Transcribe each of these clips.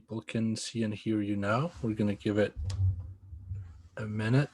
People can see and hear you now. We're going to give it a minute.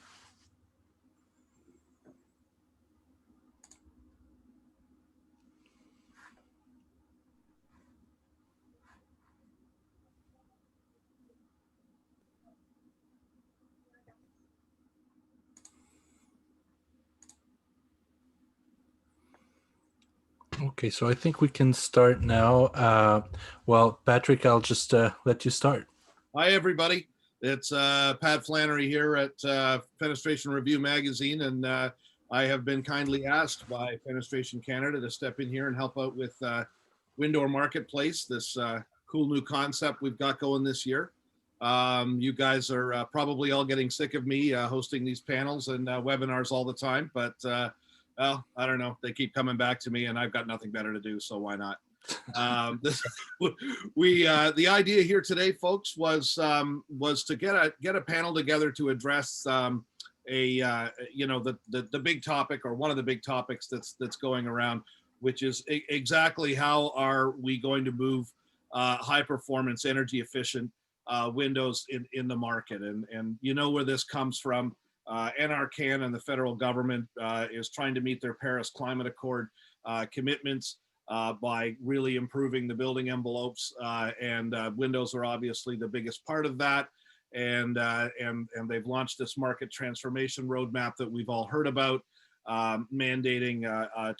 Okay, so I think we can start now. Well, Patrick, I'll just let you start. Hi, everybody. It's Pat Flannery here at Fenestration Review magazine, and I have been kindly asked by Fenestration Canada to step in here and help out with Window Marketplace, this cool new concept we've got going this year. You guys are probably all getting sick of me hosting these panels and webinars all the time, but well, I don't know. They keep coming back to me, and I've got nothing better to do, so why not? The idea here today, folks, was to get a panel together to address the big topic, or one of the big topics that's going around, which is exactly how are we going to move high performance, energy efficient windows in the market, and you know where this comes from. NRCan and the federal government is trying to meet their Paris Climate Accord commitments by really improving the building envelopes, and windows are obviously the biggest part of that. And they've launched this market transformation roadmap that we've all heard about, mandating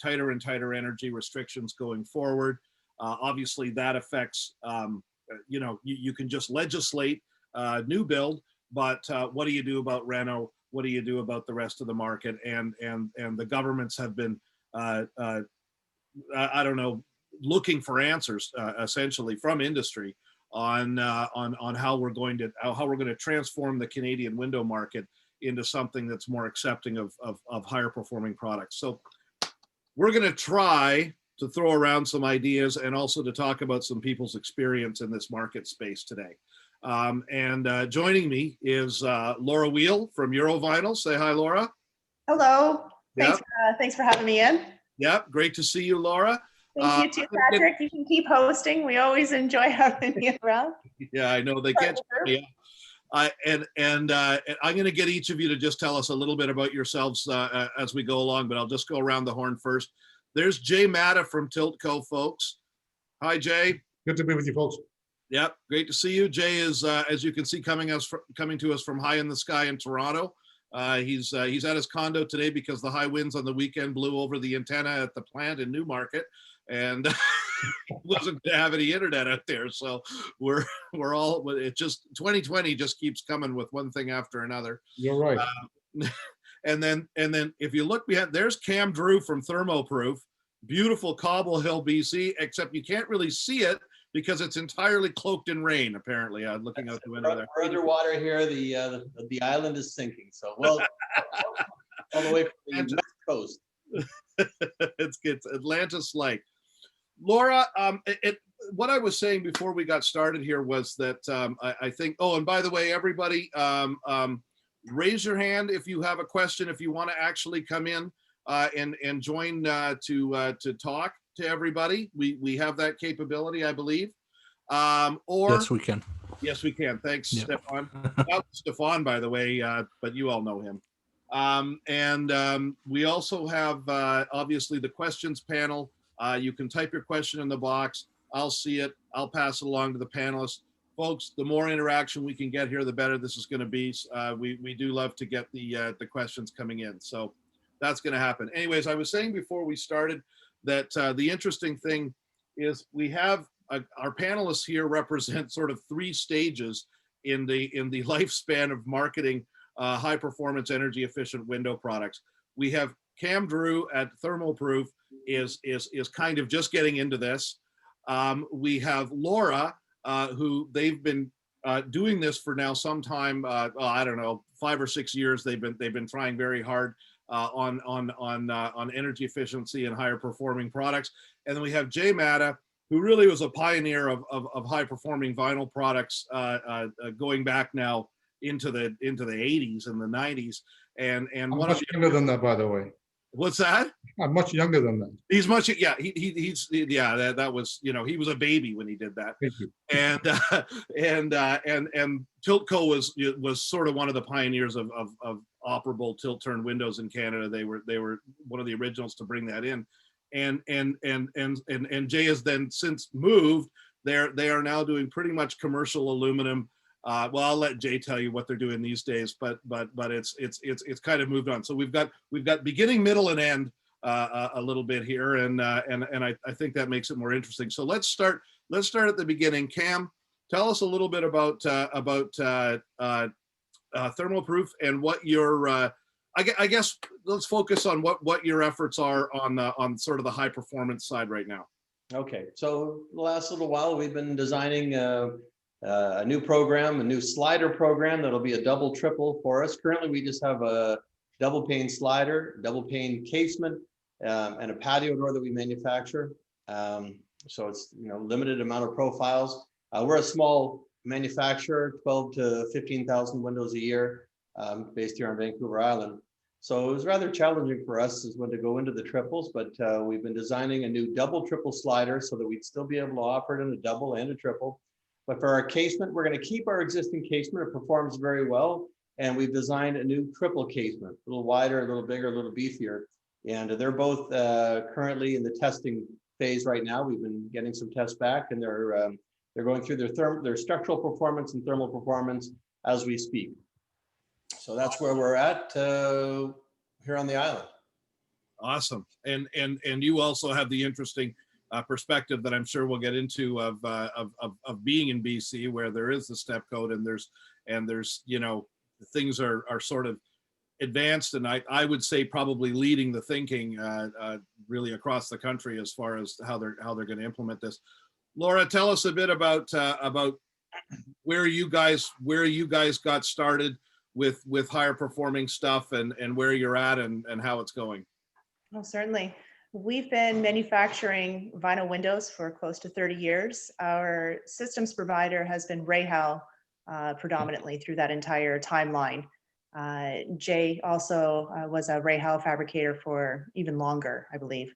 tighter and tighter energy restrictions going forward. Obviously, that affects you can just legislate new build, but what do you do about reno? What do you do about the rest of the market? And the governments have been I don't know, looking for answers essentially from industry on how we're going to transform the Canadian window market into something that's more accepting of higher performing products. So we're going to try to throw around some ideas and also to talk about some people's experience in this market space today. Joining me is Laura Weil from Eurovinyl. Say hi, Laura. Hello. Yep. Thanks for having me in. Yep, great to see you, Laura. Thank you too, Patrick. You can keep hosting. We always enjoy having you around. Yeah, I know they can't. Yeah. And I'm going to get each of you to just tell us a little bit about yourselves as we go along, but I'll just go around the horn first. There's Jay Madha from Tiltco, folks. Hi, Jay. Good to be with you, folks. Yep, great to see you. Jay is, as you can see, coming to us from high in the sky in Toronto. He's at his condo today because the high winds on the weekend blew over the antenna at the plant in Newmarket, and wasn't to have any internet out there. So we're all, it just 2020 just keeps coming with one thing after another. You're right. And then if you look behind, there's Cam Drew from Thermoproof, beautiful Cobble Hill, BC, except you can't really see it because it's entirely cloaked in rain, apparently. Looking out the window there. We're underwater here. The island is sinking. So, well, all the way from the west coast. It's Atlantis-like. Laura, what I was saying before we got started here was that I think, oh, and by the way, everybody, raise your hand if you have a question, if you want to actually come in and join to talk to everybody. We have that capability, I believe. Or yes, we can. Yes, we can. Thanks, Yeah. Stefan. Not Stefan, by the way, but you all know him. We also have obviously the questions panel. You can type your question in the box. I'll see it. I'll pass it along to the panelists. Folks, the more interaction we can get here, the better this is going to be. We do love to get the questions coming in. So that's going to happen. Anyways, I was saying before we started that the interesting thing is we have our panelists here represent sort of three stages in the lifespan of marketing high performance energy efficient window products. We have Cam Drew at Thermoproof is kind of just getting into this. We have Laura, who they've been doing this for now some time. I don't know, 5 or 6 years. They've been trying very hard on energy efficiency and higher performing products. And then we have Jay Madha, who really was a pioneer of high performing vinyl products going back now into the 80s and the 90s. And I'm much younger than that, by the way. What's that? I'm much younger than that. He's much, yeah, that was, you know, he was a baby when he did that. Thank you. And Tiltco was sort of one of the pioneers of operable tilt turn windows in Canada. They were one of the originals to bring that in. And Jay has then since moved. They are now doing pretty much commercial aluminum. Well, I'll let Jay tell you what they're doing these days, but it's kind of moved on. So we've got beginning, middle, and end a little bit here, and I think that makes it more interesting. So let's start at the beginning. Cam, tell us a little bit about Thermoproof and what your I guess let's focus on what your efforts are on sort of the high performance side right now. Okay, so the last little while we've been designing a new program, a new slider program that'll be a double triple for us. Currently, we just have a double pane slider, double pane casement, and a patio door that we manufacture. So it's, you know, limited amount of profiles. We're a small manufacturer, 12 to 15,000 windows a year, based here on Vancouver Island. So it was rather challenging for us as when to go into the triples, but we've been designing a new double triple slider so that we'd still be able to offer it in a double and a triple. But for our casement, we're going to keep our existing casement. It performs very well. And we've designed a new triple casement, a little wider, a little bigger, a little beefier. And they're both currently in the testing phase right now. We've been getting some tests back, and they're going through their structural performance and thermal performance as we speak. So that's where we're at here on the island. Awesome. And you also have the interesting perspective that I'm sure we'll get into of being in BC, where there is the step code and there's you know, things are sort of advanced, and I would say probably leading the thinking really across the country as far as how they're going to implement this. Laura, tell us a bit about where you guys got started with higher performing stuff, and where you're at and how it's going. Well, certainly. We've been manufacturing vinyl windows for close to 30 years. Our systems provider has been Weil predominantly through that entire timeline. Jay also was a Weil fabricator for even longer, I believe.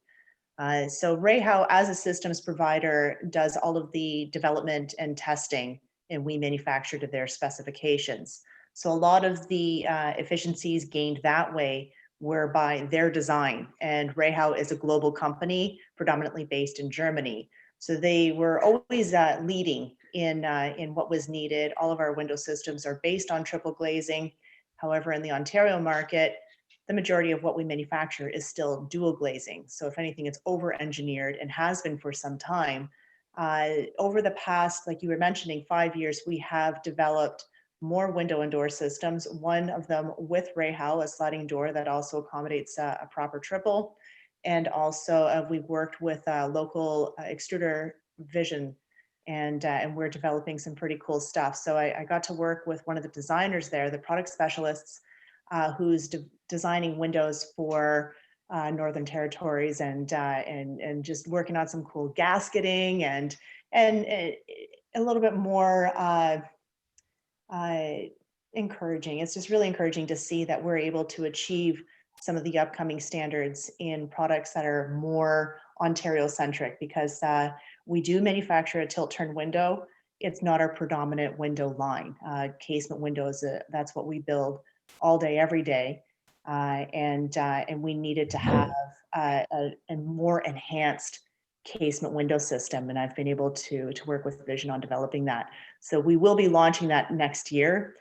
So Weil, as a systems provider, does all of the development and testing, and we manufacture to their specifications. So a lot of the efficiencies gained that way were by their design. And Weil is a global company, predominantly based in Germany. So they were always leading in what was needed. All of our window systems are based on triple glazing. However, in the Ontario market, the majority of what we manufacture is still dual glazing. So if anything, it's over-engineered and has been for some time. Over the past, like you were mentioning, 5 years, we have developed more window and door systems, one of them with Weil, a sliding door that also accommodates a proper triple. And also we've worked with local extruder vision, and we're developing some pretty cool stuff. So I got to work with one of the designers there, the product specialists, who's designing windows for Northern Territories, and just working on some cool gasketing and a little bit more encouraging. It's just really encouraging to see that we're able to achieve some of the upcoming standards in products that are more Ontario centric, because we do manufacture a tilt turn window. It's not our predominant window line. Casement windows, that's what we build all day, every day. And we needed to have a more enhanced casement window system, and I've been able to work with Vision on developing that. So we will be launching that next year.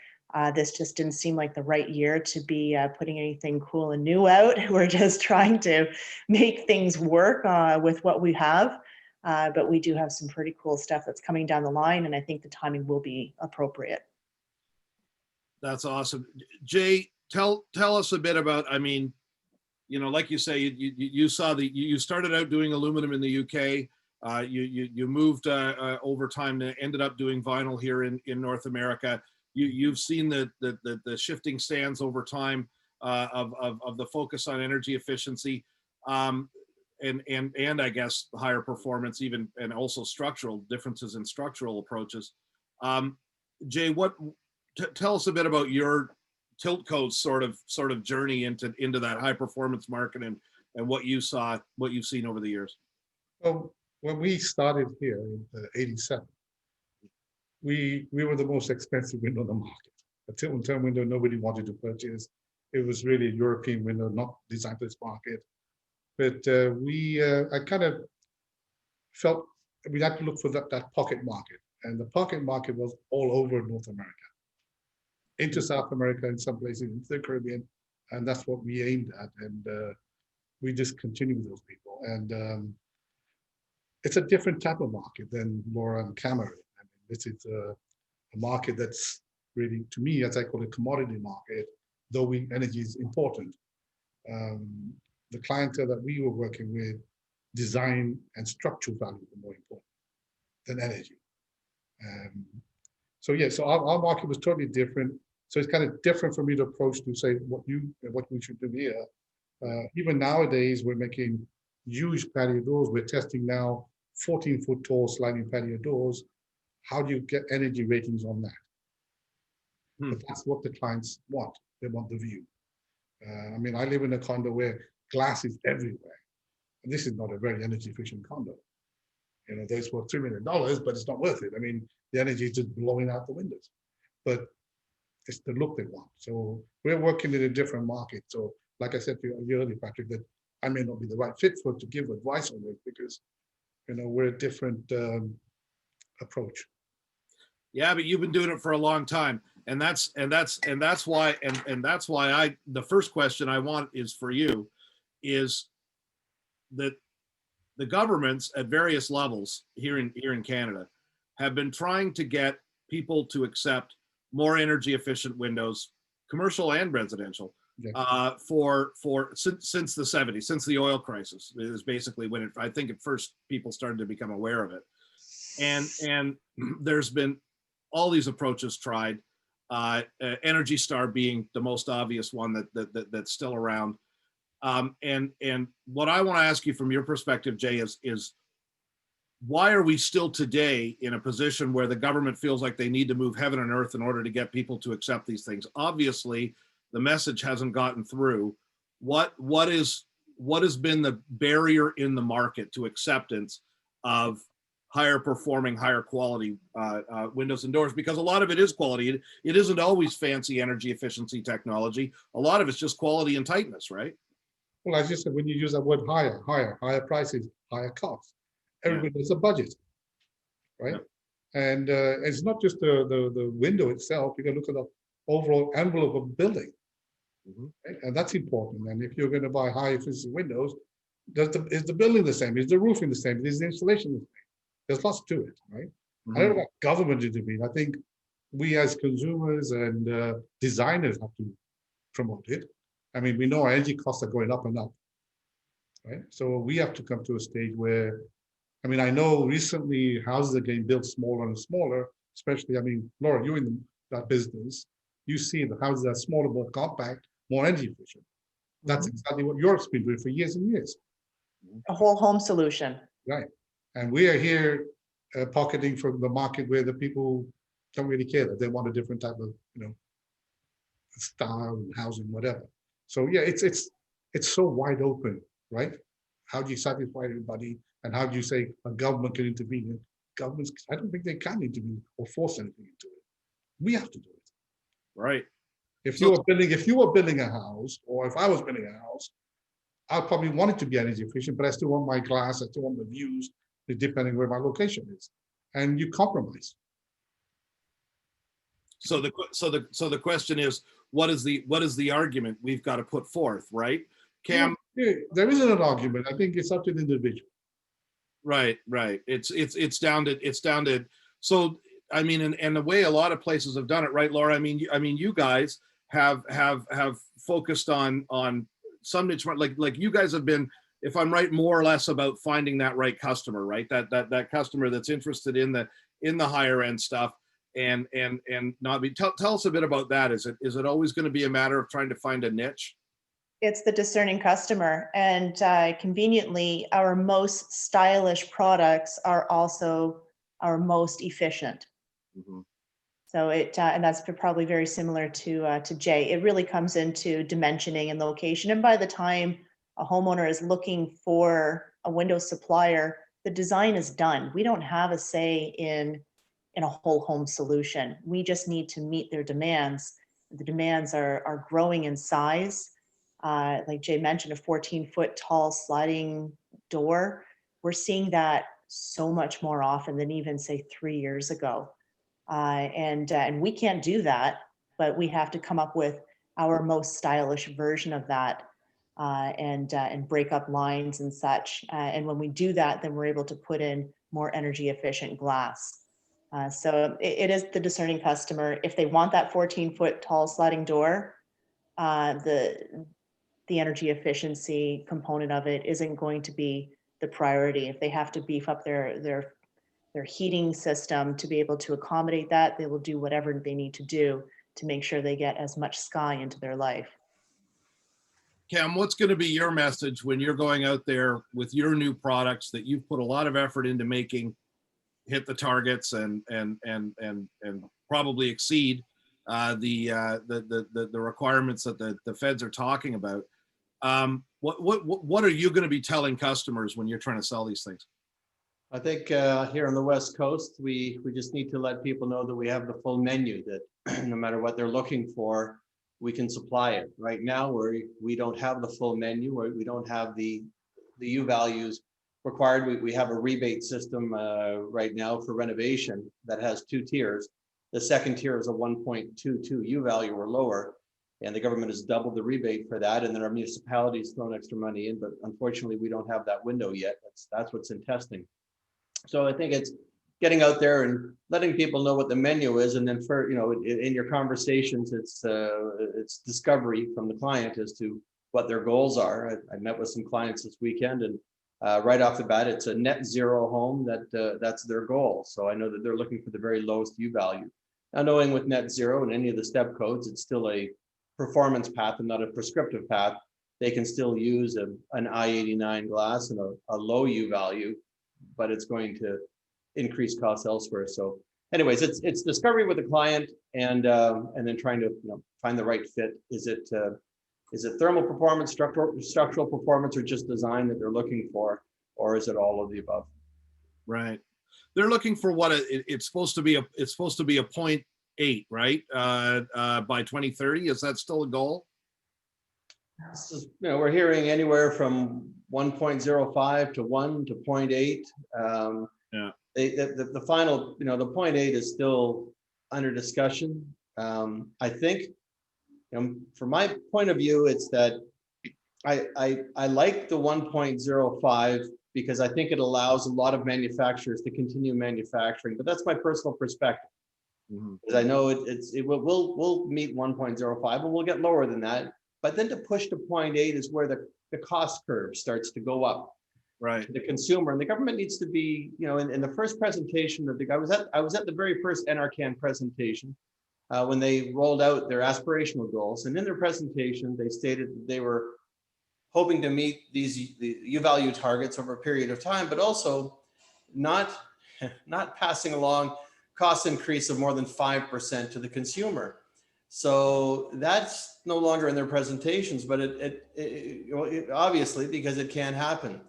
This just didn't seem like the right year to be putting anything cool and new out. We're just trying to make things work with what we have, but we do have some pretty cool stuff that's coming down the line, and I think the timing will be appropriate. That's awesome. Jay, tell us a bit about, I mean, you know, like you say, you started out doing aluminum in the UK. You moved over time and ended up doing vinyl here in North America. You've seen the shifting sands over time of the focus on energy efficiency, and I guess higher performance, even, and also structural differences in structural approaches. Jay, tell us a bit about your Tiltco's sort of journey into that high performance market and what you've seen over the years. Well, when we started here in '87, we were the most expensive window on the market. A Tilton turn window nobody wanted to purchase. It was really a European window, not designed for this market. But I kind of felt we had to look for that pocket market, and the pocket market was all over North America, into South America, in some places into the Caribbean, and that's what we aimed at, and we just continue with those people. And it's a different type of market than Laura and Cameron. I mean, this is a market that's really, to me, as I call it, commodity market, though energy is important. The clientele that we were working with, design and structural value are more important than energy. So yeah, so our market was totally different. So it's kind of different for me to approach to say what we should do here. Even nowadays, we're making huge patio doors. We're testing now 14-foot tall sliding patio doors. How do you get energy ratings on that? But that's what the clients want. They want the view. I mean, I live in a condo where glass is everywhere. And this is not a very energy efficient condo. You know, there's worth $3 million, but it's not worth it. I mean, the energy is just blowing out the windows. But it's the look they want. So we're working in a different market. So like I said to you earlier, Patrick, that I may not be the right fit for to give advice on it because, you know, we're a different approach. Yeah, but you've been doing it for a long time, and that's why the first question I want is for you, is that the governments at various levels here in Canada have been trying to get people to accept more energy efficient windows, commercial and residential, Yeah. since the 70s, since the oil crisis is basically when I think at first people started to become aware of it. And there's been all these approaches tried, Energy Star being the most obvious one that's still around. And what I want to ask you from your perspective, Jay, is why are we still today in a position where the government feels like they need to move heaven and earth in order to get people to accept these things? Obviously, the message hasn't gotten through. What has been the barrier in the market to acceptance of higher performing, higher quality windows and doors? Because a lot of it is quality. It isn't always fancy energy efficiency technology. A lot of it's just quality and tightness, right? Well, as you said, when you use that word higher prices, higher costs, everybody has a budget, right? Yeah. And it's not just the window itself. You can look at the overall envelope of building, right? And that's important. And if you're going to buy high efficiency windows, is the building the same? Is the roofing the same? Is the installation the same? There's lots to it, right? I don't know what government to do. I think we as consumers and designers have to promote it. I mean, we know our energy costs are going up and up, right? So we have to come to a stage where, I mean, I know recently houses are getting built smaller and smaller, especially, I mean, Laura, you're in that business. You see the houses are smaller, more compact, more energy efficient. That's exactly what Europe's been doing for years and years. A whole home solution. Right. And we are here pocketing from the market where the people don't really care that they want a different type of, you know, style and housing, whatever. So yeah, it's so wide open, right? How do you satisfy everybody, and how do you say a government can intervene? Governments, I don't think they can intervene or force anything into it. We have to do it. Right. If you were building a house, or if I was building a house, I probably want it to be energy efficient, but I still want my glass, I still want the views, depending where my location is, and you compromise. So the question is, what is the argument we've got to put forth, right? Cam? Yeah, there isn't an argument. I think it's up to the individual. Right. It's down to. So I mean, and the way a lot of places have done it, right, Laura? I mean, you guys have focused on some niche, like you guys have been, if I'm right, more or less about finding that right customer, right? That customer that's interested in the higher end stuff, and not be. Tell us a bit about that. Is it always going to be a matter of trying to find a niche? It's the discerning customer, and conveniently, our most stylish products are also our most efficient. So and that's probably very similar to Jay. It really comes into dimensioning and location. And by the time a homeowner is looking for a window supplier, the design is done. We don't have a say in a whole home solution. We just need to meet their demands. The demands are growing in size. Like Jay mentioned, a 14-foot tall sliding door. We're seeing that so much more often than even say 3 years ago. And we can't do that, but we have to come up with our most stylish version of that, and break up lines and such. And when we do that, then we're able to put in more energy efficient glass. So it is the discerning customer. If they want that 14-foot tall sliding door, the energy efficiency component of it isn't going to be the priority. If they have to beef up their heating system to be able to accommodate that, they will do whatever they need to do to make sure they get as much sky into their life. Cam, what's going to be your message when you're going out there with your new products that you've put a lot of effort into making hit the targets and probably exceed the requirements that the feds are talking about? What are you going to be telling customers when you're trying to sell these things? I think here on the West Coast, we just need to let people know that we have the full menu, that no matter what they're looking for, we can supply it. Right now, we don't have the full menu, or we don't have the U values required. We have a rebate system right now for renovation that has 2 tiers. The second tier is a 1.22 U value or lower, and the government has doubled the rebate for that. And then our municipalities thrown extra money in, but unfortunately, we don't have that window yet. That's what's in testing. So I think it's getting out there and letting people know what the menu is, and then for in your conversations, it's discovery from the client as to what their goals are. I met with some clients this weekend, and right off the bat, it's a net zero home that's their goal. So I know that they're looking for the very lowest U value. Now, knowing with net zero and any of the step codes, it's still a performance path and not a prescriptive path. They can still use an I-89 glass and a low U value, but it's going to increase costs elsewhere. So anyways, it's discovery with the client, and then trying to find the right fit. Is it thermal performance, structural performance, or just design that they're looking for, or is it all of the above? Right. They're looking for what it's supposed to be. It's supposed to be a 0.8, right? By 2030. Is that still a goal? We're hearing anywhere from 1.05 to 1 to 0.8. Yeah. The final, the 0.8 is still under discussion. I think, from my point of view, it's that I like the 1.05 because I think it allows a lot of manufacturers to continue manufacturing, but that's my personal perspective. Mm-hmm. Because I know we'll meet 1.05 and we'll get lower than that. But then to push to 0.8 is where the cost curve starts to go up. Right. The consumer, and the government needs to be, in the first presentation that I was at the very first NRCan presentation when they rolled out their aspirational goals, and in their presentation they stated that they were hoping to meet the U value targets over a period of time, but also not passing along cost increase of more than 5% to the consumer. So that's no longer in their presentations, but it obviously, because it can happen.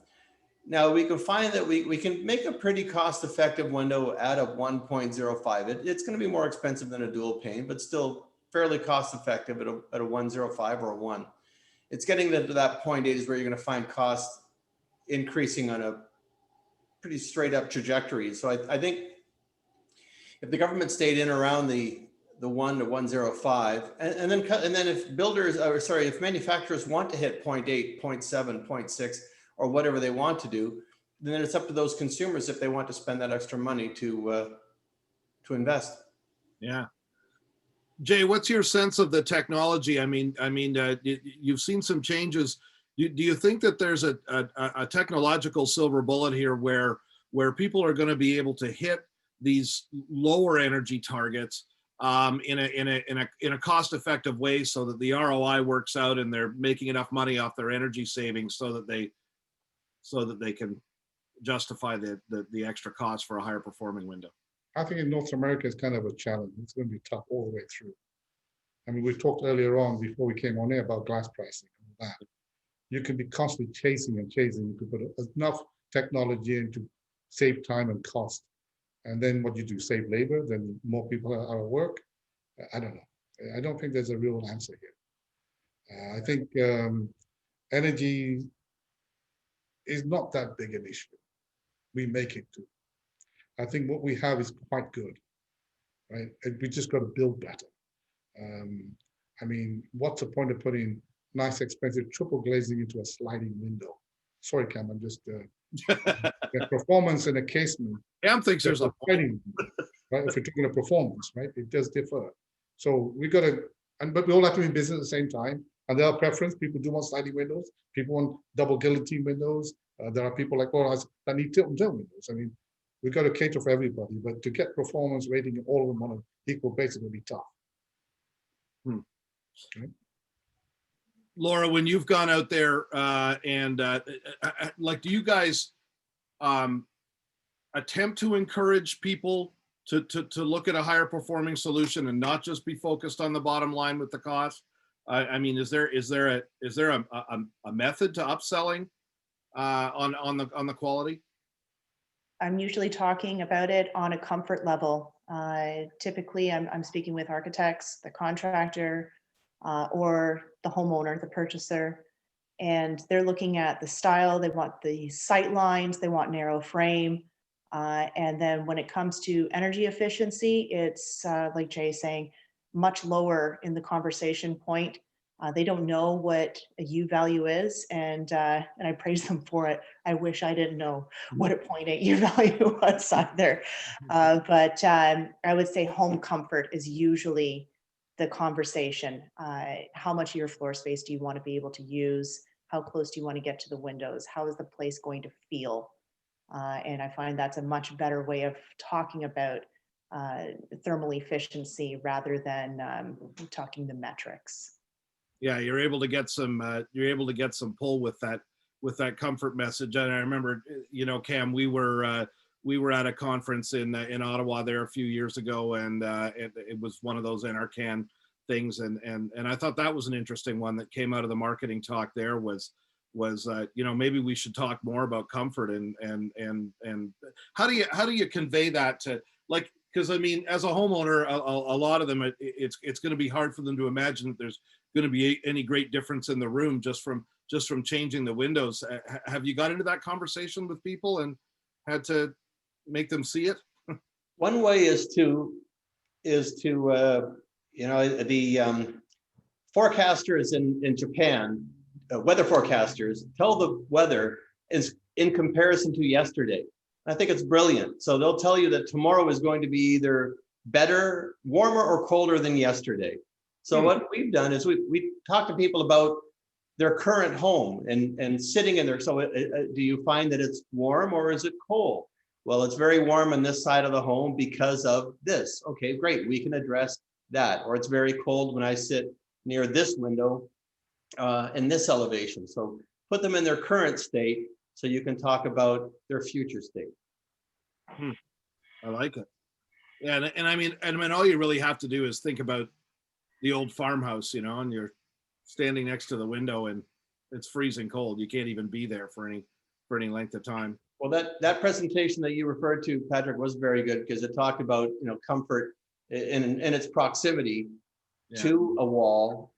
Now we can find that we can make a pretty cost-effective window at a 1.05. It's going to be more expensive than a dual pane, but still fairly cost-effective at a 1.05 or a 1. It's getting to that 0.8 is where you're going to find costs increasing on a pretty straight-up trajectory. So I think if the government stayed in around the 1 to 1.05, and then if manufacturers want to hit 0.8, 0.7, 0.6, or whatever they want to do, then it's up to those consumers if they want to spend that extra money to invest. Yeah. Jay, what's your sense of the technology? I mean, you've seen some changes. Do you think that there's a technological silver bullet here where people are going to be able to hit these lower energy targets in a cost-effective way, so that the ROI works out and they're making enough money off their energy savings so that they can justify the extra cost for a higher performing window? I think in North America it's kind of a challenge. It's going to be tough all the way through. I mean, we talked earlier on before we came on air about glass pricing and all that. You can be constantly chasing and chasing. You could put enough technology in to save time and cost. And then what you do, save labor, then more people are at work. I don't know. I don't think there's a real answer here. I think energy is not that big an issue. We make it do. I think what we have is quite good, right? And we just got to build better. I mean, what's the point of putting nice, expensive triple glazing into a sliding window? Sorry, Cam, I'm just the performance in a casement. Cam thinks there's a point. Right? If you're taking a performance, right, it does differ. So we got to, but we all have to be in business at the same time. And there are preference. People do want sliding windows. People want double guillotine windows. There are people like, well, I need tilt and turn windows. I mean, we've got to cater for everybody, but to get performance rating all of them on an equal basis will be tough. Okay. Laura, when you've gone out there like, do you guys attempt to encourage people to look at a higher performing solution and not just be focused on the bottom line with the cost? I mean, is there a method to upselling on the quality? I'm usually talking about it on a comfort level. Typically, I'm speaking with architects, the contractor, or the homeowner, the purchaser, and they're looking at the style. They want the sight lines, they want narrow frame. And then when it comes to energy efficiency, it's like Jay's saying, much lower in the conversation point. They don't know what a U value is, and I praise them for it. I wish I didn't know what a 0.8 U value was either. But I would say home comfort is usually the conversation. How much of your floor space do you want to be able to use? How close do you want to get to the windows? How is the place going to feel? And I find that's a much better way of talking about thermal efficiency rather than talking the metrics. Yeah, you're able to get some pull with that comfort message. And I remember, you know, Cam, we were at a conference in Ottawa there a few years ago, and it was one of those NRCan things, and I thought that was an interesting one that came out of the marketing talk. There was you know, maybe we should talk more about comfort and how do you convey that to, like, because I mean, as a homeowner, a lot of them, it's going to be hard for them to imagine that there's going to be any great difference in the room just from changing the windows. Have you got into that conversation with people and had to make them see it? One way is to you know, the forecasters in Japan, weather forecasters tell the weather is in comparison to yesterday. I think it's brilliant. So they'll tell you that tomorrow is going to be either better, warmer, or colder than yesterday. So what we've done is we talk to people about their current home and sitting in there. So do you find that it's warm or is it cold? Well, it's very warm on this side of the home because of this. Okay, great. We can address that. Or it's very cold when I sit near this window in this elevation. So put them in their current state so you can talk about their future state. I like it. Yeah, and I mean, all you really have to do is think about the old farmhouse, you know, and you're standing next to the window and it's freezing cold. You can't even be there for any length of time. Well, that presentation that you referred to, Patrick, was very good because it talked about, you know, comfort in its proximity to a wall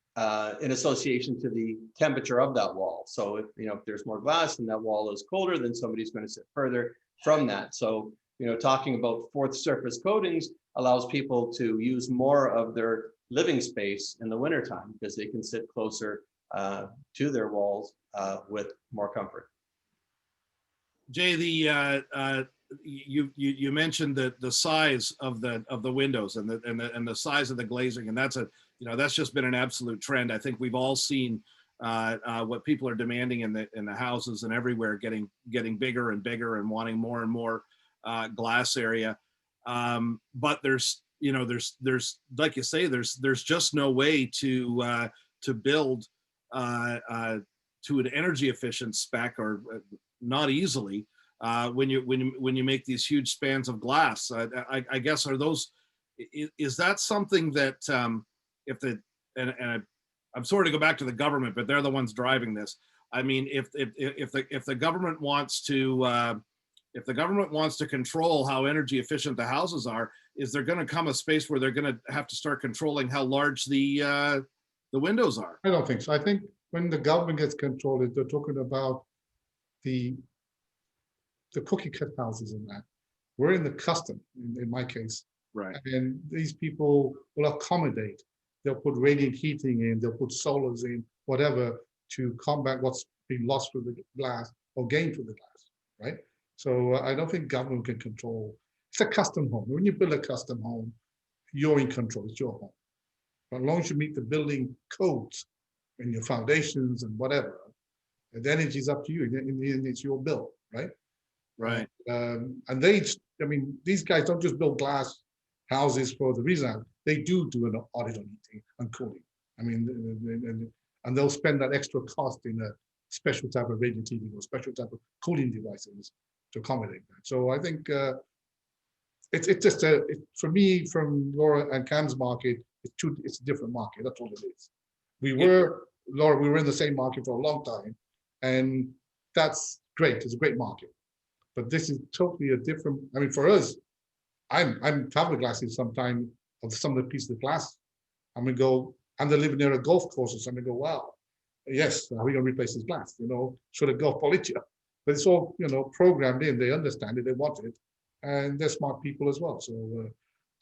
in association to the temperature of that wall. So if, you know, if there's more glass and that wall is colder, then somebody's going to sit further from that. So, you know, talking about fourth surface coatings allows people to use more of their living space in the wintertime because they can sit closer to their walls with more comfort. Jay, you mentioned the size of the windows and the size of the glazing, and that's just been an absolute trend. I think we've all seen what people are demanding in the houses and everywhere, getting bigger and bigger and wanting more and more glass area. But there's like you say, there's just no way to build to an energy efficient spec, or not easily, when you make these huge spans of glass. I guess are those is that something that if the and I'm sorry to go back to the government, but they're the ones driving this. I mean, if the government wants to if the government wants to control how energy efficient the houses are, is there going to come a space where they're going to have to start controlling how large the windows are? I don't think so. I think when the government gets control, they're talking about the cookie cut houses and that. We're in the custom, in my case. Right. And these people will accommodate. They'll put radiant heating in, they'll put solars in, whatever, to combat what's been lost through the glass or gained through the glass, right? So I don't think government can control. It's a custom home. When you build a custom home, you're in control. It's your home. But as long as you meet the building codes and your foundations and whatever, the energy is up to you. In the end, it's your bill, right? Right. And I mean, these guys don't just build glass houses for the reason. They do an audit on heating and cooling. I mean, and they'll spend that extra cost in a special type of radiant heating or special type of cooling devices to accommodate that. So I think it's just for me, from Laura and Cam's market, it's a different market. That's all it is. Laura, we were in the same market for a long time, and that's great. It's a great market. But this is totally a different. I mean, for us, I'm fiberglassing sometimes of some of the pieces of glass. I'm gonna go. I'm living near a golf course, or something. Go, wow, yes, how are we gonna replace this glass? You know, should a golf ball hit you? But it's all, you know, programmed in. They understand it. They want it, and they're smart people as well. So,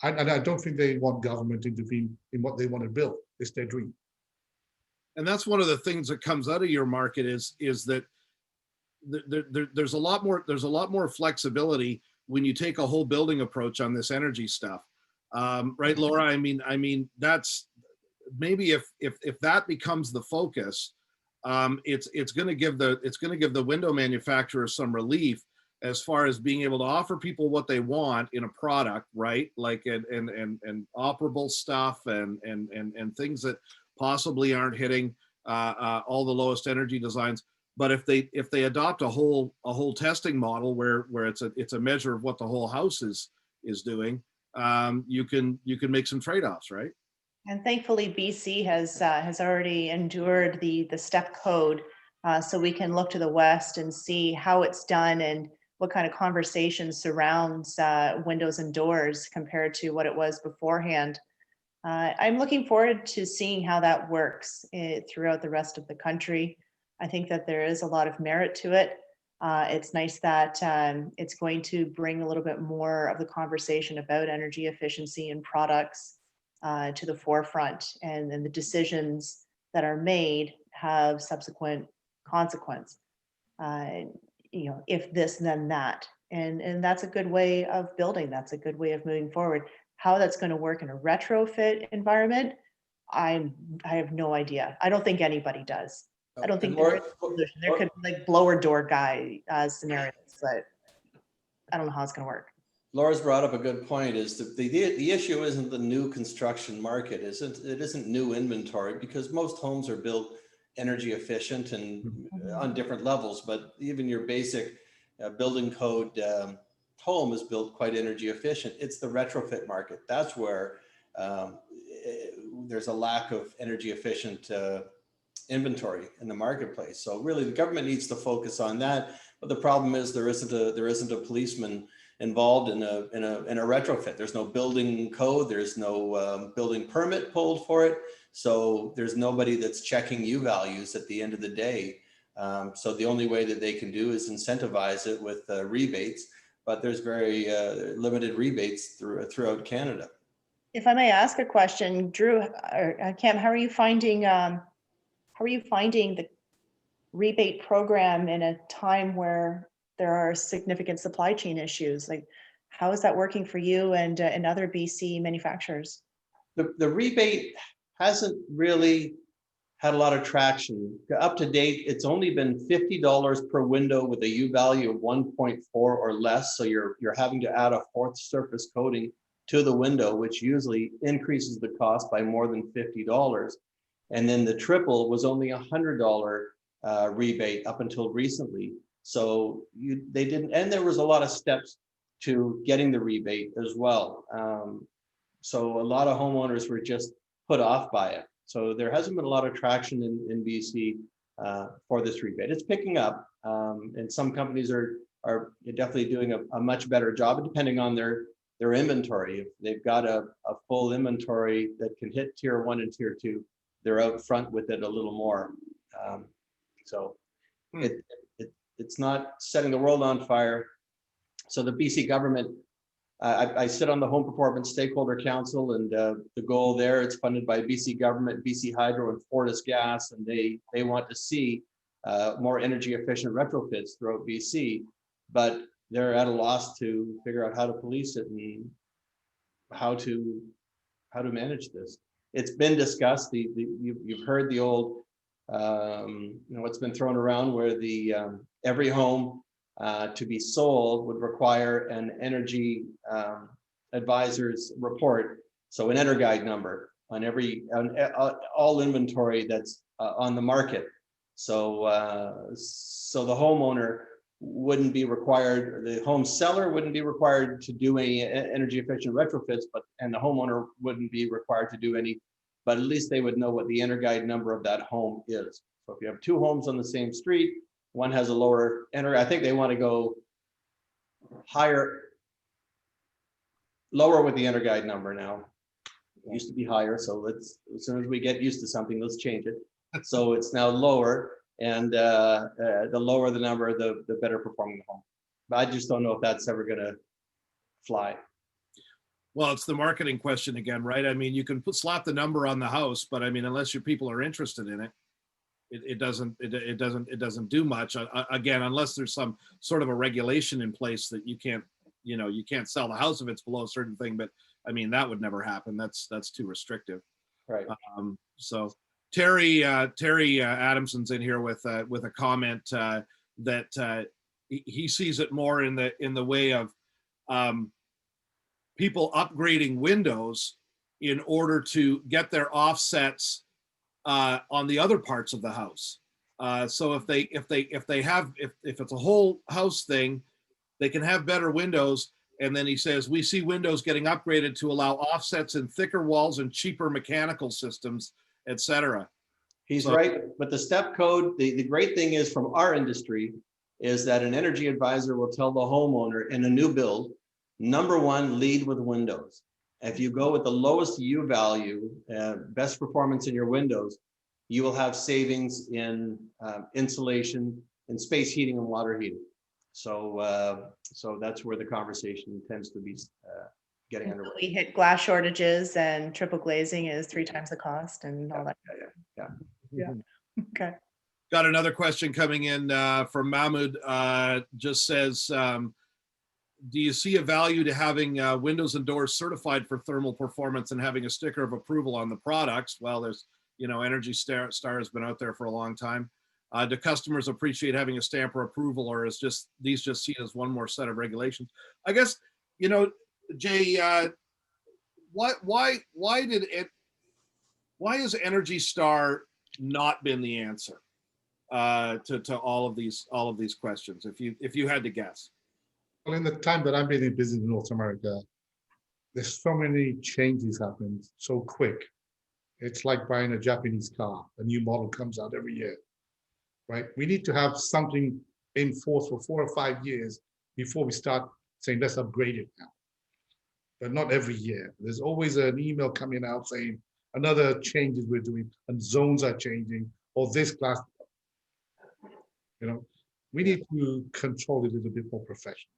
I don't think they want government to intervene in what they want to build. It's their dream. And that's one of the things that comes out of your market is that there's a lot more flexibility when you take a whole building approach on this energy stuff, right, Laura? I mean that's maybe if that becomes the focus, it's going to give the window manufacturers some relief as far as being able to offer people what they want in a product, right? Like and operable stuff and things that possibly aren't hitting all the lowest energy designs. But if they adopt a whole testing model where it's a measure of what the whole house is doing, you can make some trade-offs, right? And thankfully, BC has already endured the step code, so we can look to the West and see how it's done and what kind of conversation surrounds windows and doors compared to what it was beforehand. I'm looking forward to seeing how that works throughout the rest of the country. I think that there is a lot of merit to it. It's nice that it's going to bring a little bit more of the conversation about energy efficiency and products to the forefront, and the decisions that are made have subsequent consequence. You know, if this, then that. And that's a good way of building. That's a good way of moving forward. How that's going to work in a retrofit environment, I have no idea. I don't think anybody does. I don't think there could be like blower door guy scenarios, but I don't know how it's going to work. Laura's brought up a good point. Is the issue isn't the new construction market? It isn't new inventory, because most homes are built energy efficient and on different levels. But even your basic building code home is built quite energy efficient. It's the retrofit market. That's where there's a lack of energy efficient inventory in the marketplace. So really the government needs to focus on that. But the problem is there isn't a policeman involved in a retrofit. There's no building code. There's no building permit pulled for it. So there's nobody that's checking U values at the end of the day. So the only way that they can do is incentivize it with rebates, but there's very limited rebates throughout Canada. If I may ask a question, Drew or Cam, how are you finding the rebate program in a time where there are significant supply chain issues? Like, how is that working for you and other BC manufacturers? The rebate hasn't really had a lot of traction. Up to date, it's only been $50 per window with a U value of 1.4 or less. So you're having to add a fourth surface coating to the window, which usually increases the cost by more than $50. And then the triple was only $100 rebate up until recently. So they didn't, and there was a lot of steps to getting the rebate as well. So a lot of homeowners were just put off by it. So there hasn't been a lot of traction in BC for this rebate. It's picking up, and some companies are definitely doing a much better job, depending on their inventory. If they've got a full inventory that can hit tier 1 and tier 2, they're out front with it a little more. So it's not setting the world on fire. So the BC government, I sit on the Home Performance Stakeholder Council, and the goal there, it's funded by BC government, BC Hydro, and Fortis Gas, and they want to see more energy efficient retrofits throughout BC, but they're at a loss to figure out how to police it and how to manage this. It's been discussed. You've heard the old, what's been thrown around, where the every home to be sold would require an energy advisor's report, so an EnerGuide number on all inventory that's on the market. So so the homeowner wouldn't be required, or the home seller wouldn't be required to do any energy efficient retrofits, and the homeowner wouldn't be required to do any, but at least they would know what the EnerGuide number of that home is. So if you have 2 homes on the same street, one has a lower I think they want to go lower with the EnerGuide number now. It used to be higher, so let's, as soon as we get used to something, let's change it. So it's now lower, and the lower the number, the better performing the home. But I just don't know if that's ever going to fly. Well, it's the marketing question again, right? I mean, you can slap the number on the house, but I mean, unless your people are interested in it, it doesn't do much. Again, unless there's some sort of a regulation in place that you can't sell the house if it's below a certain thing. But I mean, that would never happen. That's too restrictive. Right. So Terry Adamson's in here with a comment that he sees it more in the way of people upgrading windows in order to get their offsets on the other parts of the house. So if it's a whole house thing, they can have better windows. And then he says, we see windows getting upgraded to allow offsets in thicker walls and cheaper mechanical systems, etc. He's right, but the step code, the great thing is from our industry is that an energy advisor will tell the homeowner in a new build, number 1, lead with windows. If you go with the lowest U value, best performance in your windows, you will have savings in insulation, in space heating and water heating. So so that's where the conversation tends to be getting underway. We hit glass shortages, and triple glazing is 3 times the cost, and all that. Yeah. Okay. Got another question coming in from Mahmoud. Just says, do you see a value to having windows and doors certified for thermal performance and having a sticker of approval on the products? Well, there's, Energy Star has been out there for a long time. Do customers appreciate having a stamp or approval, or is these just seen as one more set of regulations? I guess, Jay, why has Energy Star not been the answer to all of these questions, if you had to guess? Well, in the time that I've been in business in North America, there's so many changes happen so quick. It's like buying a Japanese car. A new model comes out every year, right? We need to have something in force for 4 or 5 years before we start saying, let's upgrade it now. But not every year. There's always an email coming out saying another changes we're doing, and zones are changing, or this class. We need to control it a little bit more professionally.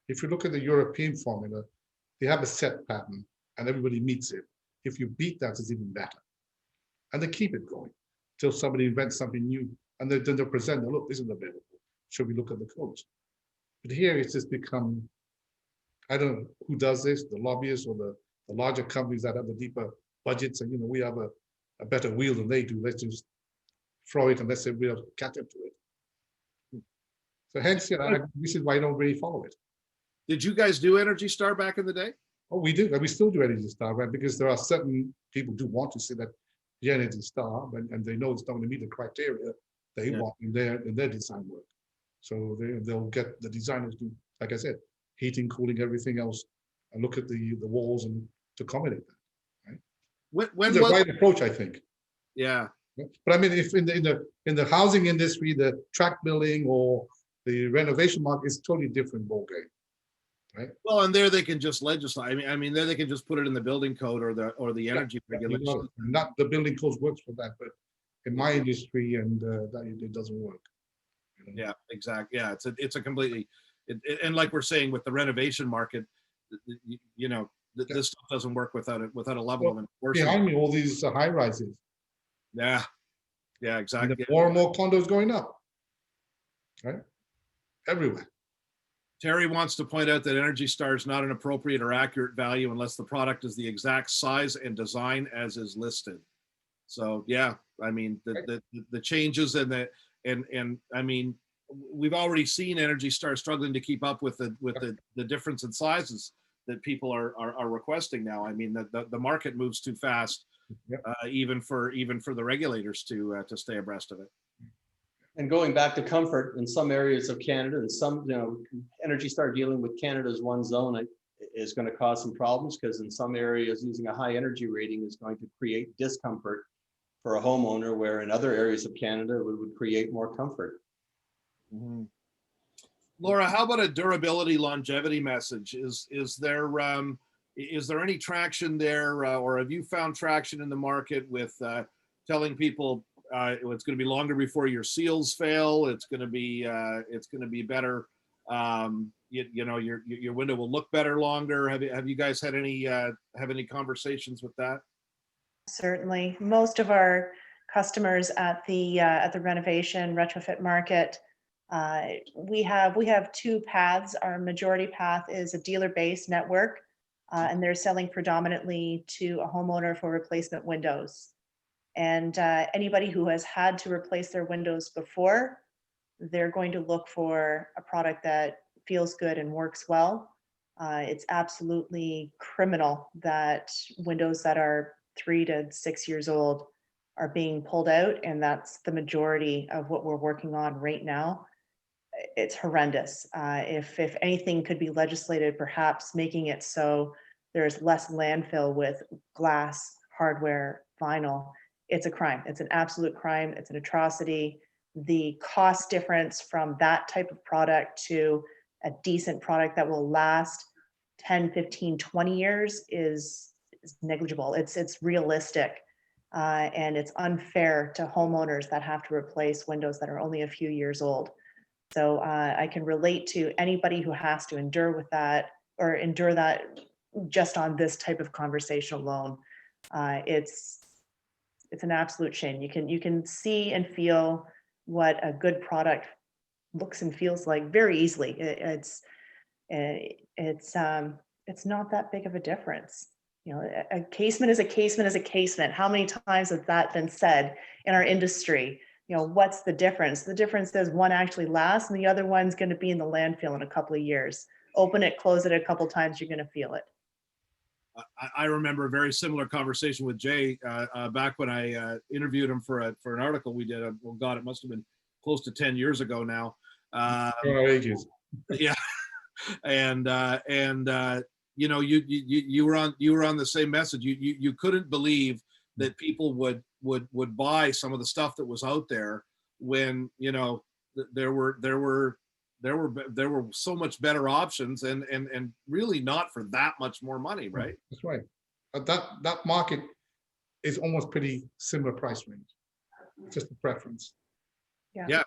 If you look at the European formula, they have a set pattern and everybody meets it. If you beat that, it's even better. And they keep it going till somebody invents something new, and then they'll present, look, this is available. Should we look at the codes? But here it's just become, I don't know who does this, the lobbyists or the larger companies that have the deeper budgets, and we have a better wheel than they do. Let's just throw it and let's say we'll catch up to it. So hence, this is why I don't really follow it. Did you guys do Energy Star back in the day? Oh, we do. And we still do Energy Star, right? Because there are certain people who want to see that the Energy Star, and they know it's not going to meet the criteria they want in their design work. So they'll get the designers to, like I said, heating, cooling, everything else, and look at the walls and to accommodate that. When The was, right approach, I think. yeah, But I mean, if in the housing industry, the tract building or the renovation market is totally different ballgame. well, and there they can just legislate. I mean, there they can just put it in the building code or the energy You regulation. know, not the building codes works for that, but in my industry and that it doesn't work. You know? Yeah, exactly. Yeah, it's a completely, and like we're saying with the renovation market, you know, this stuff doesn't work without a level of enforcement. Behind me, all these high rises. Yeah, yeah, And exactly. the more and more condos going up, right? Everywhere. Terry wants to point out that Energy Star is not an appropriate or accurate value unless the product is the exact size and design as is listed. So yeah, I mean the changes and I mean we've already seen Energy Star struggling to keep up with the difference in sizes that people are requesting now. I mean the market moves too fast, Yep. even for the regulators to stay abreast of it. And going back to comfort, in some areas of Canada, and some, Energy Star dealing with Canada's one zone is going to cause some problems, because in some areas using a high energy rating is going to create discomfort for a homeowner, where in other areas of Canada it would create more comfort. Mm-hmm. Laura, how about a durability longevity message? Is there any traction there, or have you found traction in the market with telling people it's going to be longer before your seals fail? It's going to be better. Your window will look better longer. Have you guys had any conversations with that? Certainly, most of our customers at the renovation retrofit market, we have two paths. Our majority path is a dealer-based network, and they're selling predominantly to a homeowner for replacement windows. And anybody who has had to replace their windows before, they're going to look for a product that feels good and works well. It's absolutely criminal that windows that are 3 to 6 years old are being pulled out, and that's the majority of what we're working on right now. It's horrendous. If anything could be legislated, perhaps making it so there's less landfill with glass, hardware, vinyl. It's a crime. It's an absolute crime. It's an atrocity. The cost difference from that type of product to a decent product that will last 10, 15, 20 years is negligible. It's realistic. And it's unfair to homeowners that have to replace windows that are only a few years old. So I can relate to anybody who has to endure with that, or endure that just on this type of conversation alone. It's an absolute shame. You can see and feel what a good product looks and feels like very easily. It's not that big of a difference. A casement is a casement is a casement. How many times has that been said in our industry? What's the difference? The difference is one actually lasts and the other one's going to be in the landfill in a couple of years. Open it, close it a couple of times, you're going to feel it. I remember a very similar conversation with Jay back when I interviewed him for an article we did. Well, God, it must have been close to 10 years ago now. Ages. Yeah, and you were on the same message. You couldn't believe that people would buy some of the stuff that was out there when there were so much better options and really not for that much more money, right? That's right. But that market is almost pretty similar price range. Just a preference. Yeah.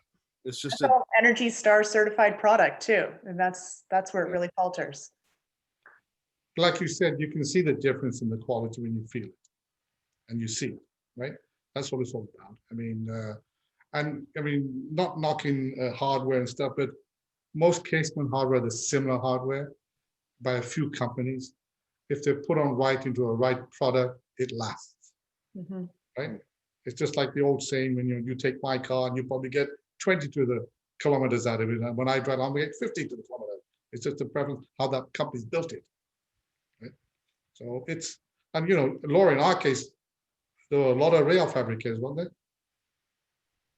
It's just an Energy Star certified product too, and that's where it really falters. Like you said, you can see the difference in the quality when you feel it, and you see it, right? That's what it's all about. Not knocking hardware and stuff, but most casement hardware, the similar hardware by a few companies, if they're put on right into a right product, it lasts, right? It's just like the old saying, when you take my car and you probably get 20 to the kilometers out of it. And when I drive, I'm going to get 50 to the kilometer. It's just a preference how that company's built it, right? So Laura, in our case, there were a lot of rail fabricators, weren't there?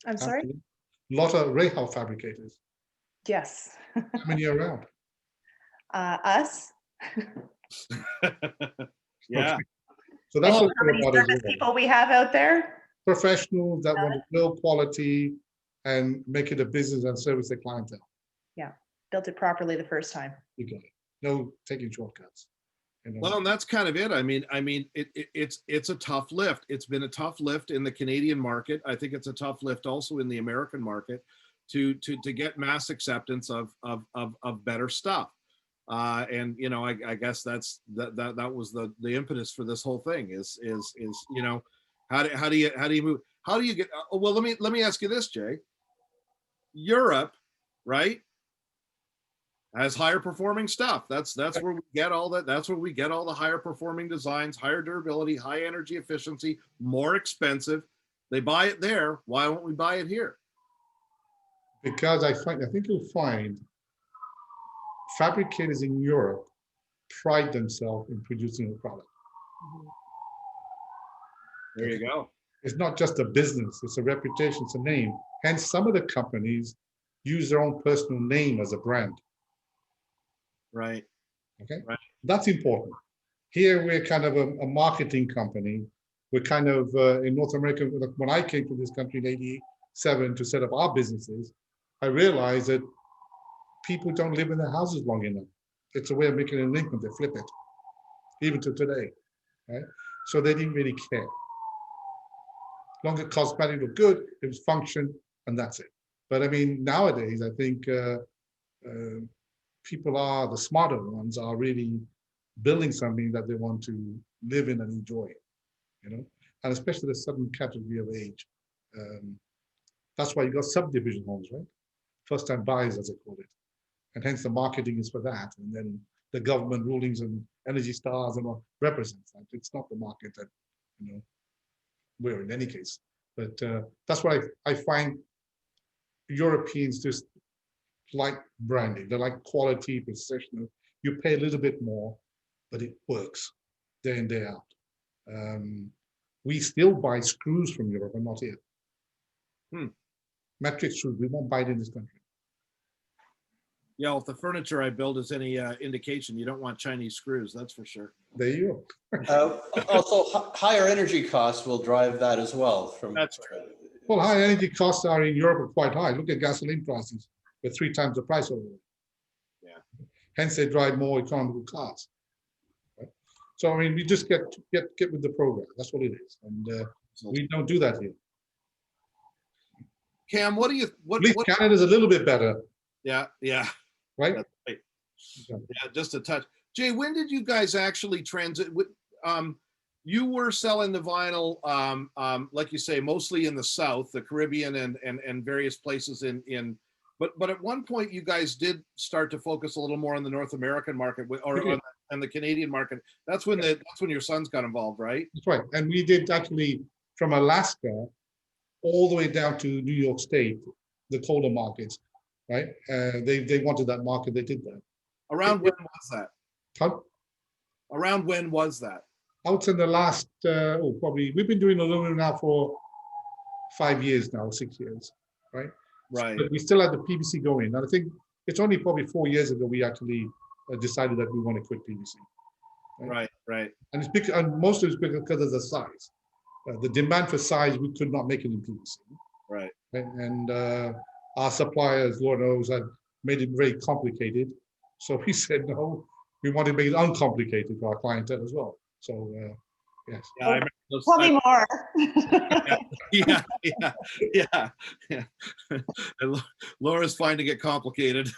I'm sorry? A lot of rail fabricators. Yes. How many are around? Us. Yeah, Okay. So that's And what how we're many about as service well. people we have out there? Professionals that want to build quality and make it a business and service their clientele. Yeah, built it properly the first time. You got it. No taking shortcuts. You know? well, and that's kind of it. It's a tough lift. It's been a tough lift in the Canadian market. I think it's a tough lift also in the American market to get mass acceptance of better stuff. And you know, I guess that was the impetus for this whole thing is you know, how do you move? How do you get? Well, let me ask you this, Jay. Europe, right, has higher performing stuff. That's where we get all that. That's where we get all the higher performing designs, higher durability, high energy efficiency, more expensive. They buy it there. Why won't we buy it here? Because I think you'll find fabricators in Europe pride themselves in producing a product. There you go. It's not just a business, it's a reputation, it's a name. Hence, some of the companies use their own personal name as a brand. Right. Okay, Right. that's important. Here, we're kind of a marketing company. We're kind of in North America. When I came to this country in '87 to set up our businesses, I realized that people don't live in their houses long enough. It's a way of making an income. They flip it, even to today. Right? So they didn't really care. Long as cosmetic looked good, it was function, and that's it. But I mean, nowadays, I think people are, the smarter ones are really building something that they want to live in and enjoy, you know, and especially the certain category of age. That's why you got subdivision homes, right? First time buyers, as they call it. And hence the marketing is for that. And then the government rulings and Energy Stars and what represents that. It's not the market that, you know, we're in any case. But that's why I find Europeans just like branding. They like quality, precision. You pay a little bit more, but it works day in, day out. We still buy screws from Europe and not here. Metric screws, we won't buy it in this country. Yeah, well, if the furniture I build is any indication, you don't want Chinese screws, that's for sure. There you go. Also, higher energy costs will drive that as well. That's true. Well, high energy costs are in Europe are quite high. Look at gasoline prices. They're 3 times the price over there. Yeah. Hence, they drive more economical cars. Right? So, I mean, we just get with the program. That's what it is. And we don't do that here. Cam, what do you? At least Canada's a little bit better. Yeah, yeah. Right? That's right. Yeah, just a touch. Jay, when did you guys actually transit? You were selling the vinyl, like you say, mostly in the South, the Caribbean, and various places in. But at one point, you guys did start to focus a little more on the North American market, or on the Canadian market. That's when your sons got involved, right? That's right. And we did actually from Alaska all the way down to New York State, the colder markets. Right? They wanted that market. They did that. Around when was that? How? Around when was that? Out in the last, probably, we've been doing aluminum now for 5 years now, 6 years, right? Right. But we still had the PVC going. And I think it's only probably 4 years ago we actually decided that we want to quit PVC. Right. And it's because, and most of it's because of the size. The demand for size, we could not make it in PVC. Right. And our suppliers, Lord knows, had made it very complicated. So we said, no, we want to make it uncomplicated for our clientele as well. So, yes. Yeah, I remember those, Tell me more. yeah. And Laura's finding it complicated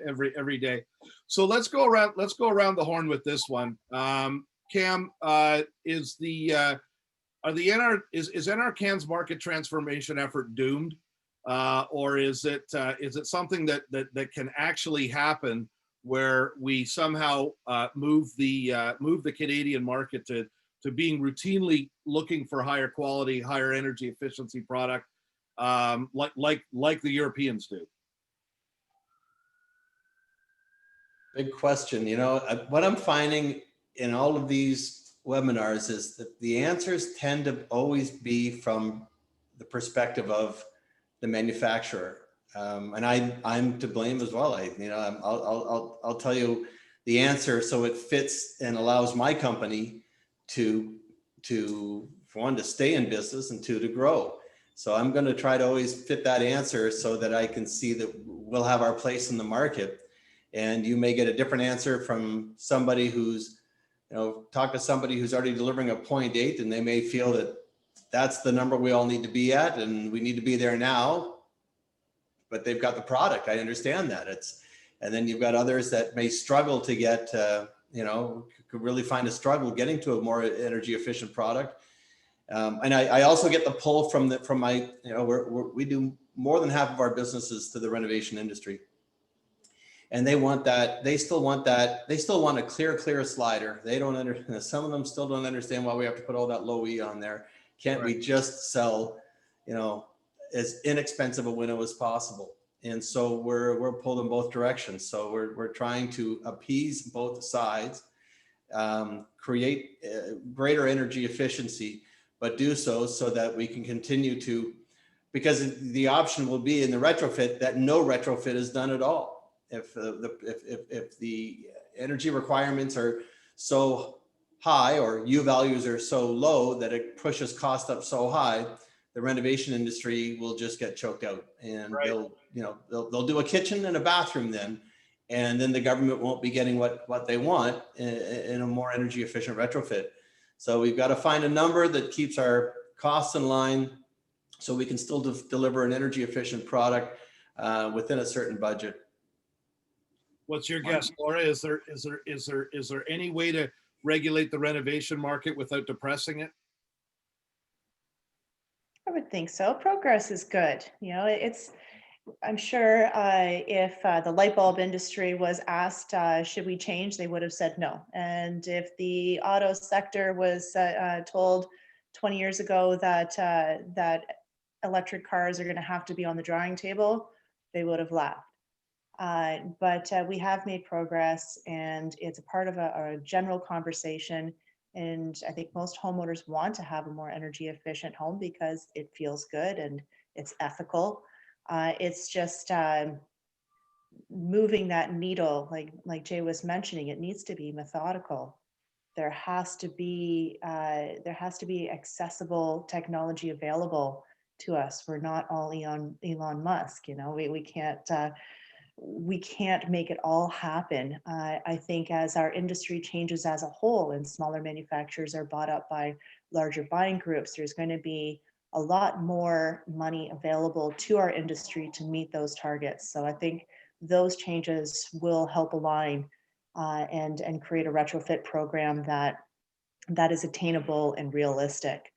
every day. So let's go around the horn with this one. Cam, is NRCan's market transformation effort doomed? Or is it something that can actually happen where we somehow move the Canadian market to being routinely looking for higher quality, higher energy efficiency product, like the Europeans do? Big question. You know, what I'm finding in all of these webinars is that the answers tend to always be from the perspective of the manufacturer. And I'm to blame as well. I'll tell you the answer so it fits and allows my company to for one, to stay in business, and two, to grow. So I'm going to try to always fit that answer so that I can see that we'll have our place in the market. And you may get a different answer from somebody who's, talk to somebody who's already delivering a 0.8, and they may feel that that's the number we all need to be at, and we need to be there now. But they've got the product. I understand that. And then you've got others that may struggle to get, could really find a struggle getting to a more energy efficient product. And I also get the pull from my, we do more than half of our businesses to the renovation industry. And they want that, they still want a clear slider. They don't understand, some of them still don't understand why we have to put all that low E on there. Can't we just sell, as inexpensive a window as possible? And so we're pulled in both directions. So we're trying to appease both sides, create greater energy efficiency, but do so that we can continue to, because the option will be in the retrofit that no retrofit is done at all. If the energy requirements are so high, or U values are so low that it pushes cost up so high, the renovation industry will just get choked out, and they'll do a kitchen and a bathroom then, and then the government won't be getting what they want in a more energy efficient retrofit. So we've got to find a number that keeps our costs in line, so we can still deliver an energy efficient product within a certain budget. What's your guess, Laura? Is there any way to regulate the renovation market without depressing it? I would think so. Progress is good. I'm sure if the light bulb industry was asked, should we change, they would have said no. And if the auto sector was told 20 years ago that electric cars are going to have to be on the drawing table, they would have laughed. But we have made progress, and it's a part of a general conversation. And I think most homeowners want to have a more energy efficient home because it feels good and it's ethical. It's just moving that needle, like Jay was mentioning. It needs to be methodical. There has to be accessible technology available to us. We're not all Elon Musk. We can't make it all happen. I think as our industry changes as a whole and smaller manufacturers are bought up by larger buying groups, there's going to be a lot more money available to our industry to meet those targets. So I think those changes will help align and create a retrofit program that is attainable and realistic.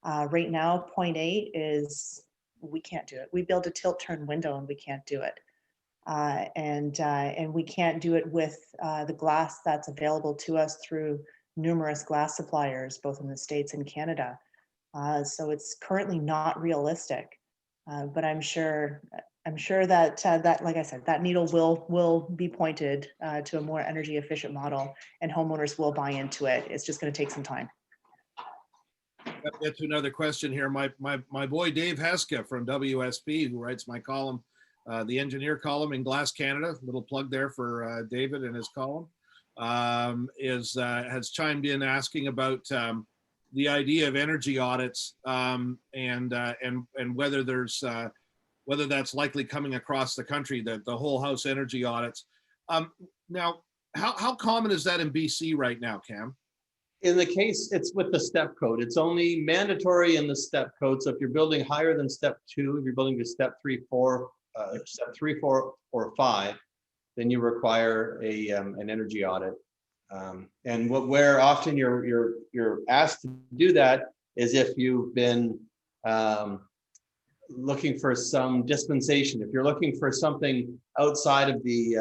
Right now, 0.8 is, we can't do it. We build a tilt turn window and we can't do it. And we can't do it with the glass that's available to us through numerous glass suppliers, both in the States and Canada. So it's currently not realistic, but I'm sure that, like I said, that needle will be pointed to a more energy efficient model, and homeowners will buy into it. It's just going to take some time. I'll get to another question here. My boy Dave Heska from WSP, who writes my column, the engineer column in Glass Canada, little plug there for David and his column, has chimed in asking about the idea of energy audits and whether that's likely coming across the country, that the whole house energy audits. Now, how common is that in BC right now, Cam? In the case, it's with the step code. It's only mandatory in the step code. So if you're building higher than step 2, if you're building to step 3, 4, or 5, then you require an energy audit. And where often you're asked to do that is if you've been looking for some dispensation. If you're looking for something outside of the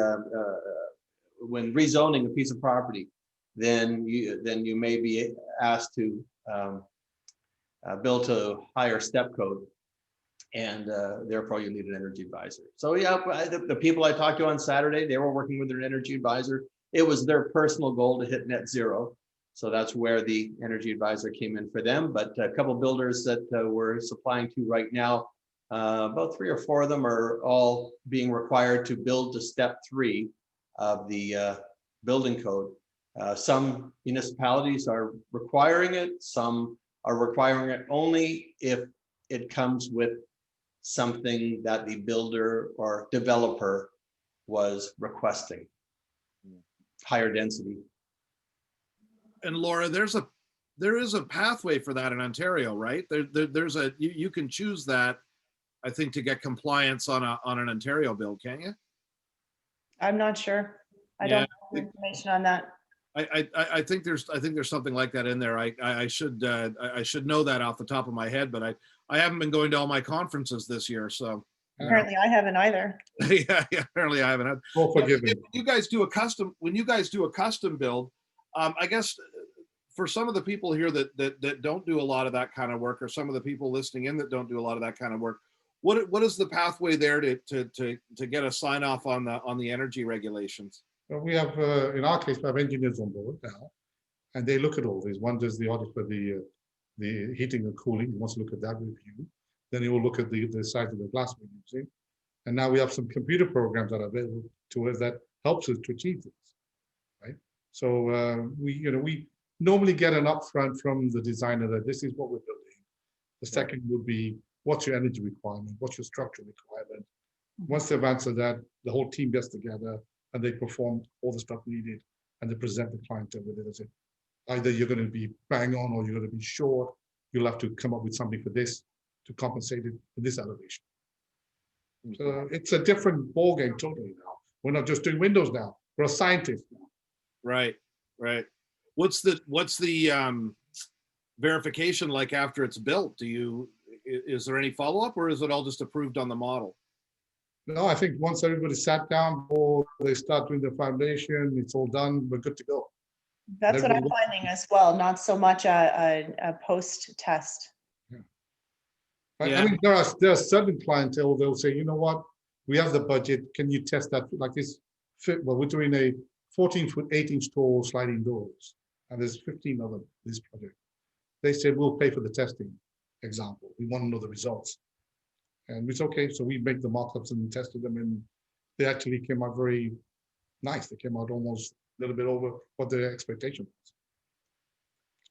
when rezoning a piece of property, then you may be asked to build to higher step code, and therefore you need an energy advisor. So yeah, the people I talked to on Saturday, they were working with their energy advisor. It was their personal goal to hit net zero. So that's where the energy advisor came in for them. But a couple builders that we're supplying to right now About 3 or 4 of them are all being required to build to step 3 of the building code. Some municipalities are requiring it, some are requiring it only if it comes with something that the builder or developer was requesting. Higher density. And Laura, there is a pathway for that in Ontario, right? There's a you can choose that, I think, to get compliance on an Ontario build, can't you? I'm not sure. I Yeah. don't have information on that. I think there's something like that in there. I should know that off the top of my head, but I haven't been going to all my conferences this year, so Apparently I haven't either. yeah, apparently I haven't. Oh, forgive me. When you guys do a custom build, I guess for some of the people here that don't do a lot of that kind of work, or some of the people listening in that don't do a lot of that kind of work, what is the pathway there to get a sign off on the energy regulations? Well, we have, in our case, we have engineers on board now, and they look at all these. One does the audit for the heating and cooling. He wants to look at that review. Then he will look at the size of the glass we're using. And now we have some computer programs that are available to us that helps us to achieve this, right? So we normally get an upfront from the designer that this is what we're building. The second would be, what's your energy requirement? What's your structural requirement? Once they've answered that, the whole team gets together and they perform all the stuff needed and they present the client with it as it. Either you're going to be bang on or you're going to be short. You'll have to come up with something for this to compensate it for this elevation. So it's a different ballgame totally now. We're not just doing windows now. We're a scientist now. Right. What's the verification like after it's built? Is there any follow-up, or is it all just approved on the model? No, I think once everybody sat down or they start doing the foundation, it's all done, we're good to go. That's what I'm finding as well, not so much a post test. Yeah. I mean, there are certain clientele, they'll say, you know what, we have the budget, can you test that? Like this, well, we're doing a 14-foot, 8-inch tall sliding doors, and there's 15 of them, this project. They said, we'll pay for the testing example. We want to know the results. And it's okay, so we make the mock-ups and tested them, and they actually came out very nice. They came out almost a little bit over what their expectation was.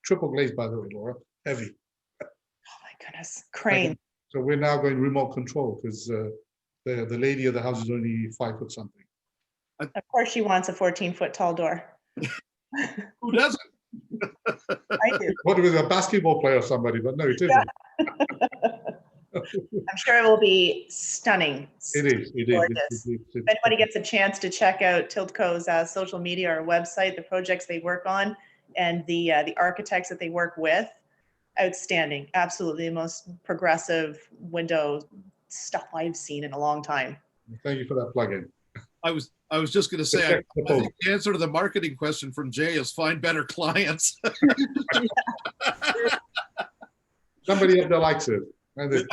Triple glazed, by the way, Laura, heavy. Oh my goodness, crane. So we're now going remote control because the lady of the house is only 5 foot something. Of course she wants a 14-foot tall door. Who doesn't? I do. What was a basketball player or somebody, but no, it isn't. Yeah. I'm sure it will be stunning. It is. Gorgeous. If anybody gets a chance to check out Tiltco's social media or website, the projects they work on, and the architects that they work with, outstanding. Absolutely the most progressive window stuff I've seen in a long time. Thank you for that plug-in. I was just going to say, I think the answer to the marketing question from Jay is find better clients. Somebody up there likes it, and the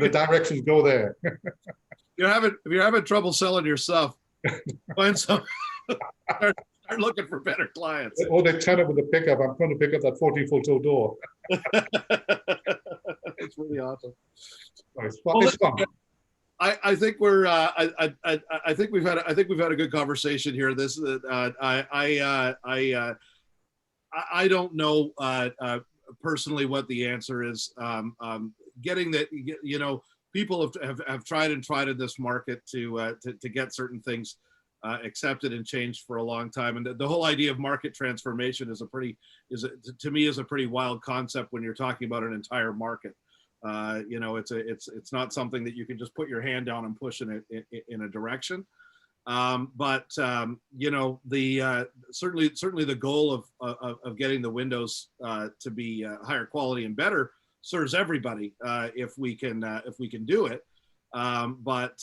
directions go there. If you're having trouble selling your stuff, find some. Start looking for better clients. Or they turn up with a pickup. I'm going to pick up that 14-foot tall door. It's really awesome. Oh, it's fun. It's fun. I think we're. I think we've had a good conversation here. This I don't know personally what the answer is. Getting that, people have tried in this market to get certain things accepted and changed for a long time, and the whole idea of market transformation is to me a pretty wild concept when you're talking about an entire market. It's not something that you can just put your hand down and push in a direction. But certainly the goal of getting the windows to be higher quality and better serves everybody if we can do it. But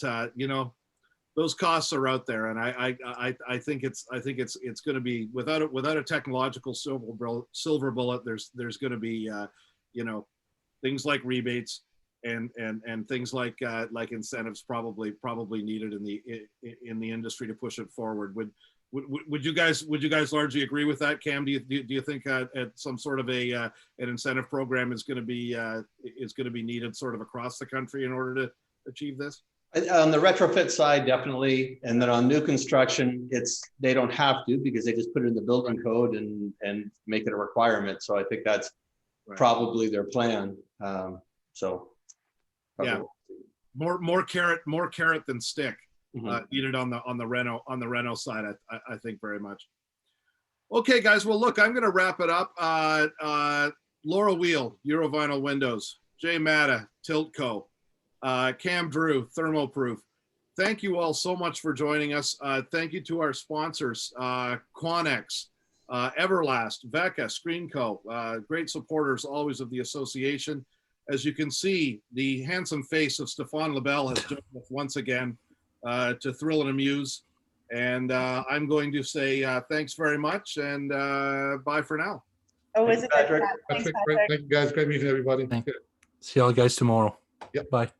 those costs are out there, and I think it's going to be without a technological silver bullet. There's going to be things like rebates and things like incentives probably needed in the industry to push it forward. Would you guys largely agree with that, Cam? Do you think some sort of an incentive program is going to be needed sort of across the country in order to achieve this? On the retrofit side, definitely. And then on new construction, they don't have to because they just put it in the building code and make it a requirement. So I think that's probably their plan. So yeah, more carrot than stick. Mhm. Needed on the reno side, I think very much. Okay, guys. Well, look, I'm going to wrap it up. Laura Weil, Eurovinyl Windows. Jay Madha, Tiltco. Cam Drew, Thermoproof. Thank you all so much for joining us. Thank you to our sponsors, Quanex, Everlast, Vecca, ScreenCo, great supporters always of the association. As you can see, the handsome face of Stefan Labelle has joined us once again to thrill and amuse. And I'm going to say thanks very much and bye for now. Oh, is it? Patrick. Thanks, Patrick, great. Patrick. Thank you guys. Great meeting everybody. Thank- See y'all guys tomorrow. Yep. Bye.